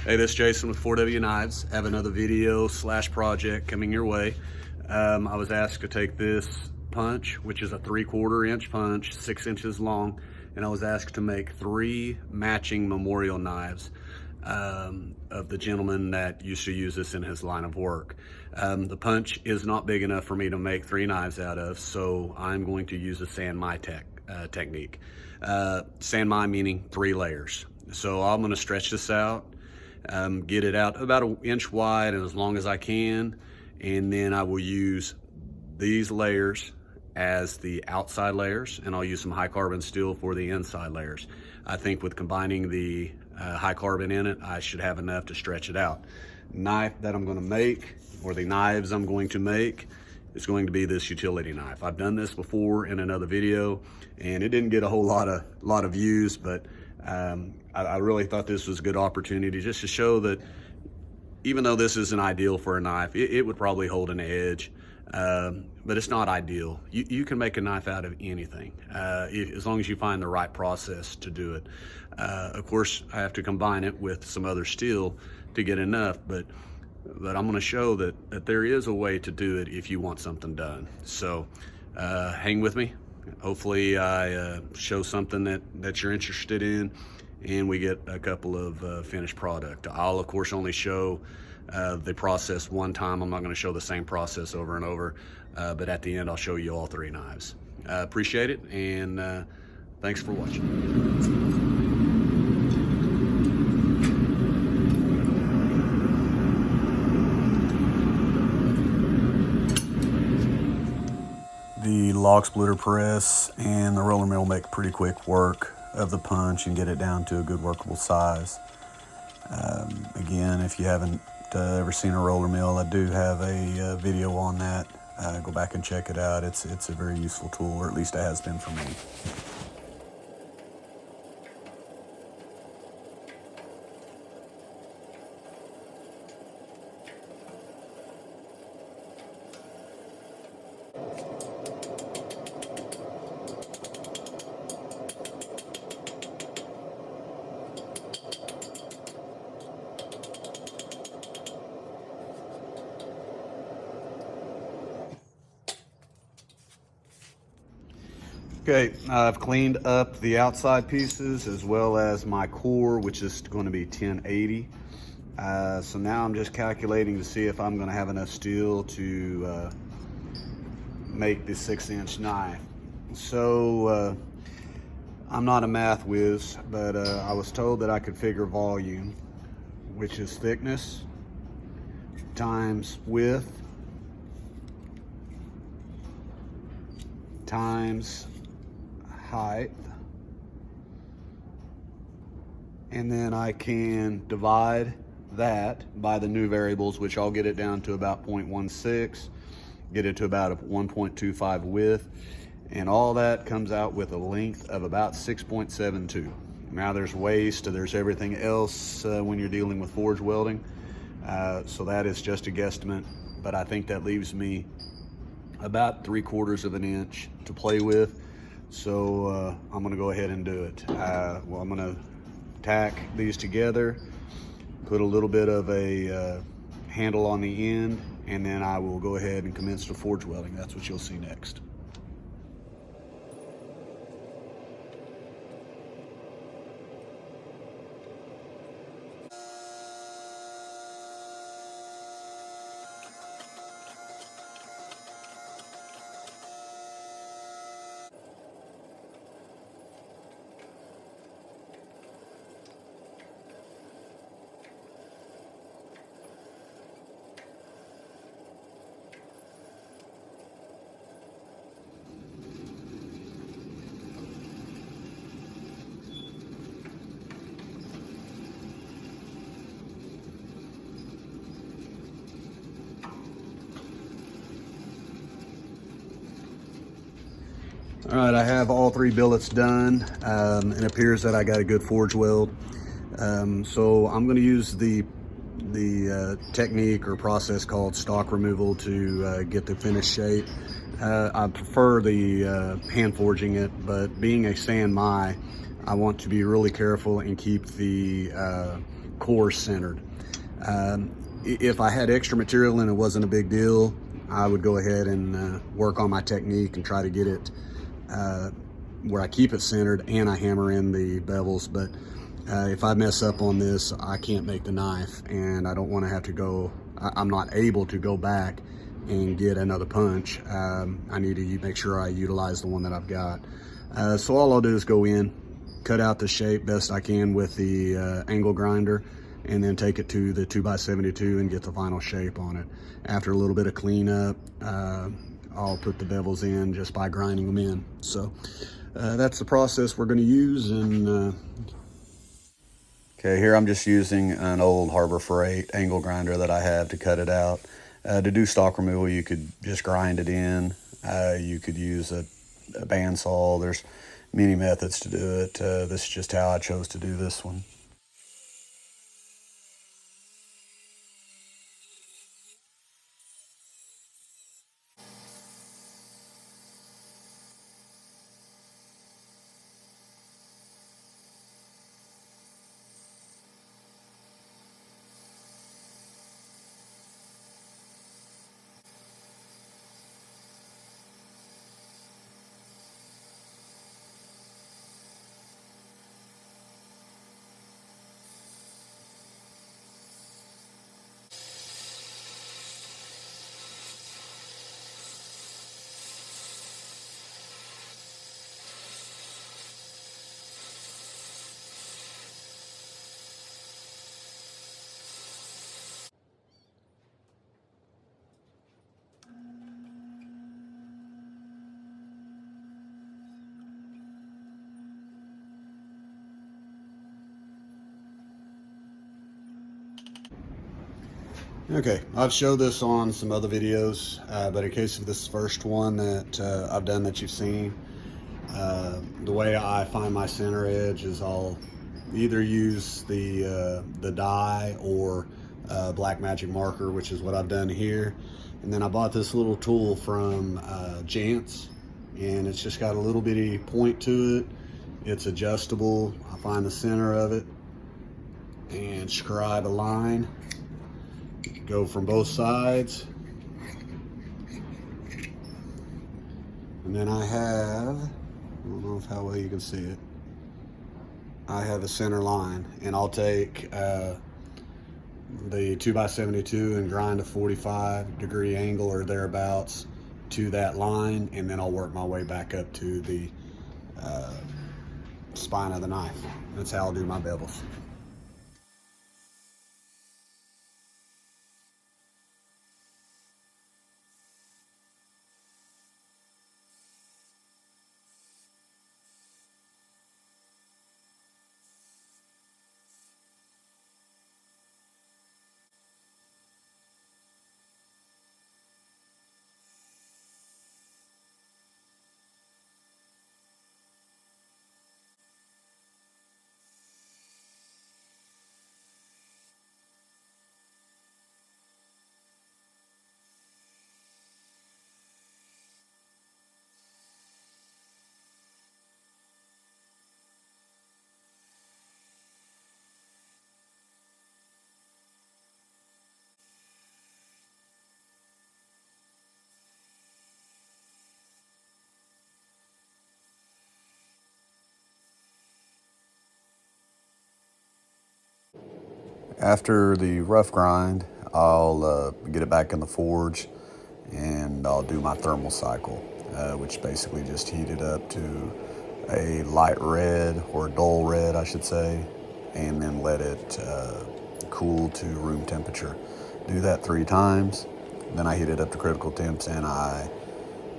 Hey, this is Jason with 4W Knives. I have another video / project coming your way. I was asked to take this punch, which is a 3/4 inch punch, 6 inches long, and I was asked to make 3 matching memorial knives of the gentleman that used to use this in his line of work. The punch is not big enough for me to make 3 knives out of, so I'm going to use a San Mai technique. San Mai meaning 3 layers. So I'm going to stretch this out, get it out about 1 inch wide and as long as I can, and then I will use these layers as the outside layers, and I'll use some high carbon steel for the inside layers. I think with combining the high carbon in it, I should have enough to stretch it out. Knife that I'm going to make, or the knives I'm going to make, is going to be this utility knife. I've done this before in another video and it didn't get a whole lot of views, but I really thought this was a good opportunity just to show that even though this isn't ideal for a knife, it would probably hold an edge, but it's not ideal. You can make a knife out of anything, as long as you find the right process to do it. Of course, I have to combine it with some other steel to get enough, but I'm going to show that there is a way to do it if you want something done. So hang with me. Hopefully I show something that you're interested in, and we get a couple of finished product. I'll of course only show the process one time. I'm not going to show the same process over and over, but at the end I'll show you all 3 knives. Appreciate it, and thanks for watching. The log splitter press and the roller mill make pretty quick work of the punch and get it down to a good workable size. Again, if you haven't ever seen a roller mill, I do have a video on that. Go back and check it out. It's a very useful tool, or at least it has been for me. Okay, I've cleaned up the outside pieces as well as my core, which is going to be 1080. So now I'm just calculating to see if I'm going to have enough steel to make the 6-inch knife. So I'm not a math whiz, but I was told that I could figure volume, which is thickness times width times height, and then I can divide that by the new variables, which I'll get it down to about 0.16, get it to about a 1.25 width, and all that comes out with a length of about 6.72. Now there's waste, there's everything else when you're dealing with forge welding, so that is just a guesstimate, but I think that leaves me about 3/4 of an inch to play with. So I'm gonna go ahead and do it. Well, I'm gonna tack these together, put a little bit of a handle on the end, and then I will go ahead and commence the forge welding. That's what you'll see next. All right, I have all 3 billets done. It appears that I got a good forge weld. So I'm going to use the technique or process called stock removal to get the finished shape. I prefer the hand forging it, but being a San Mai, I want to be really careful and keep the coarse centered. If I had extra material and it wasn't a big deal, I would go ahead and work on my technique and try to get it where I keep it centered and I hammer in the bevels. But if I mess up on this, I can't make the knife, and I don't want to have to go, I'm not able to go back and get another punch. I need to make sure I utilize the one that I've got. So all I'll do is go in, cut out the shape best I can with the angle grinder, and then take it to the 2x72 and get the final shape on it. After a little bit of cleanup, I'll put the bevels in just by grinding them in. So that's the process we're going to use. And okay, here I'm just using an old Harbor Freight angle grinder that I have to cut it out. To do stock removal, you could just grind it in. You could use a bandsaw. There's many methods to do it. This is just how I chose to do this one. Okay, I've showed this on some other videos, but in case of this first one that I've done that you've seen, the way I find my center edge is I'll either use the die or black magic marker, which is what I've done here. And then I bought this little tool from Jantz, and it's just got a little bitty point to it. It's adjustable. I find the center of it and scribe a line. Go from both sides, and then I don't know how well you can see it, I have a center line, and I'll take the 2x72 and grind a 45-degree angle or thereabouts to that line, and then I'll work my way back up to the spine of the knife. That's how I'll do my bevels. After the rough grind, I'll get it back in the forge, and I'll do my thermal cycle, which basically just heat it up to a light red, or a dull red I should say, and then let it cool to room temperature. Do that 3 times, then I heat it up to critical temps and I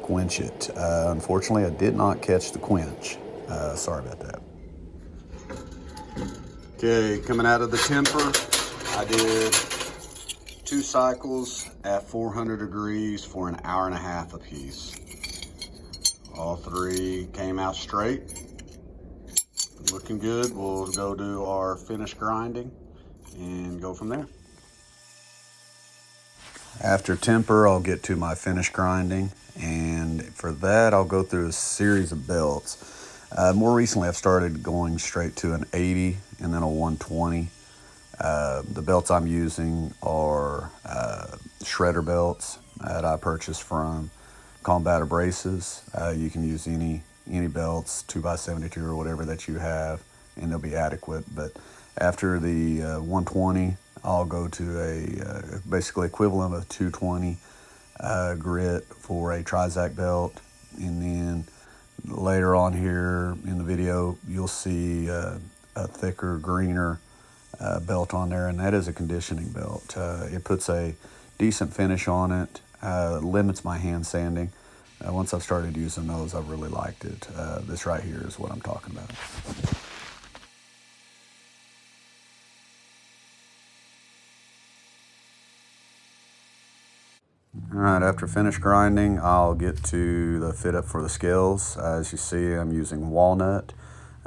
quench it. Unfortunately, I did not catch the quench. Sorry about that. Okay, coming out of the temper, I did 2 cycles at 400 degrees for an hour and a half apiece. All 3 came out straight. Looking good. We'll go do our finish grinding and go from there. After temper, I'll get to my finish grinding, and for that I'll go through a series of belts. More recently I've started going straight to an 80 and then a 120. The belts I'm using are shredder belts that I purchased from Combat Abrasives. You can use any belts, 2x72 or whatever that you have, and they'll be adequate. But after the 120, I'll go to a basically equivalent of a 220 grit for a Trizac belt. And then later on here in the video, you'll see a thicker, greener belt on there, and that is a conditioning belt. It puts a decent finish on it, limits my hand sanding. Once I've started using those, I've really liked it. This right here is what I'm talking about. All right, after finished grinding, I'll get to the fit up for the scales. As you see, I'm using walnut.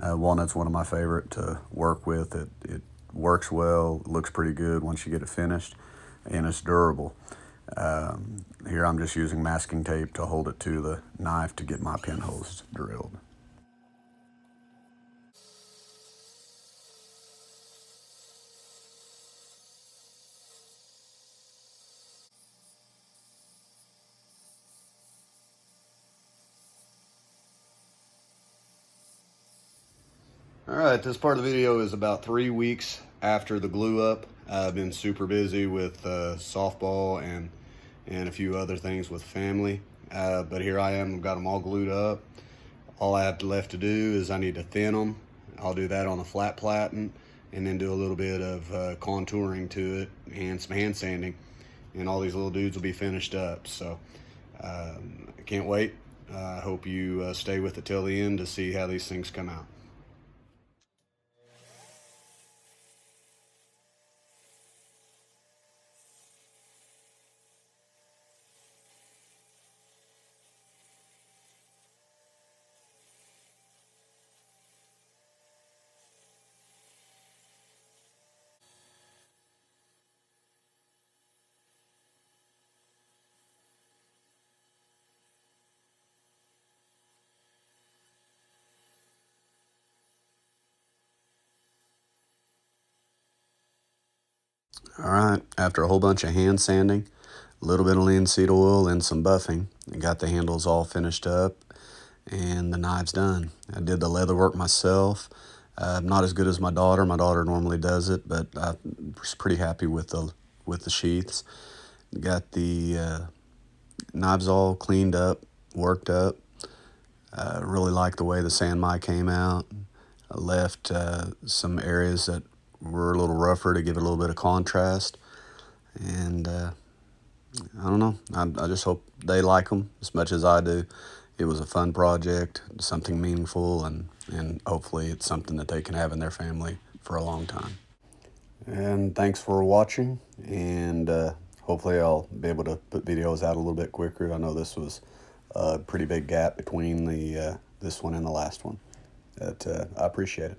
Walnut's one of my favorite to work with. It works well, looks pretty good once you get it finished, and it's durable. Here I'm just using masking tape to hold it to the knife to get my pinholes drilled. All right, this part of the video is about 3 weeks after the glue up. I've been super busy with softball and a few other things with family. But here I am, I've got them all glued up. All I have left to do is I need to thin them. I'll do that on a flat platen and then do a little bit of contouring to it and some hand sanding. And all these little dudes will be finished up. So I can't wait. I hope you stay with it till the end to see how these things come out. All right, after a whole bunch of hand sanding, a little bit of linseed oil and some buffing, I got the handles all finished up and the knives done. I did the leather work myself. Not as good as my daughter. My daughter normally does it, but I was pretty happy with the sheaths. Got the knives all cleaned up, worked up. Really like the way the sand mine came out. I left some areas that were a little rougher to give it a little bit of contrast. And I don't know, I just hope they like them as much as I do. It was a fun project, something meaningful, and hopefully it's something that they can have in their family for a long time. And thanks for watching, and hopefully I'll be able to put videos out a little bit quicker. I know this was a pretty big gap between this one and the last one, but I appreciate it.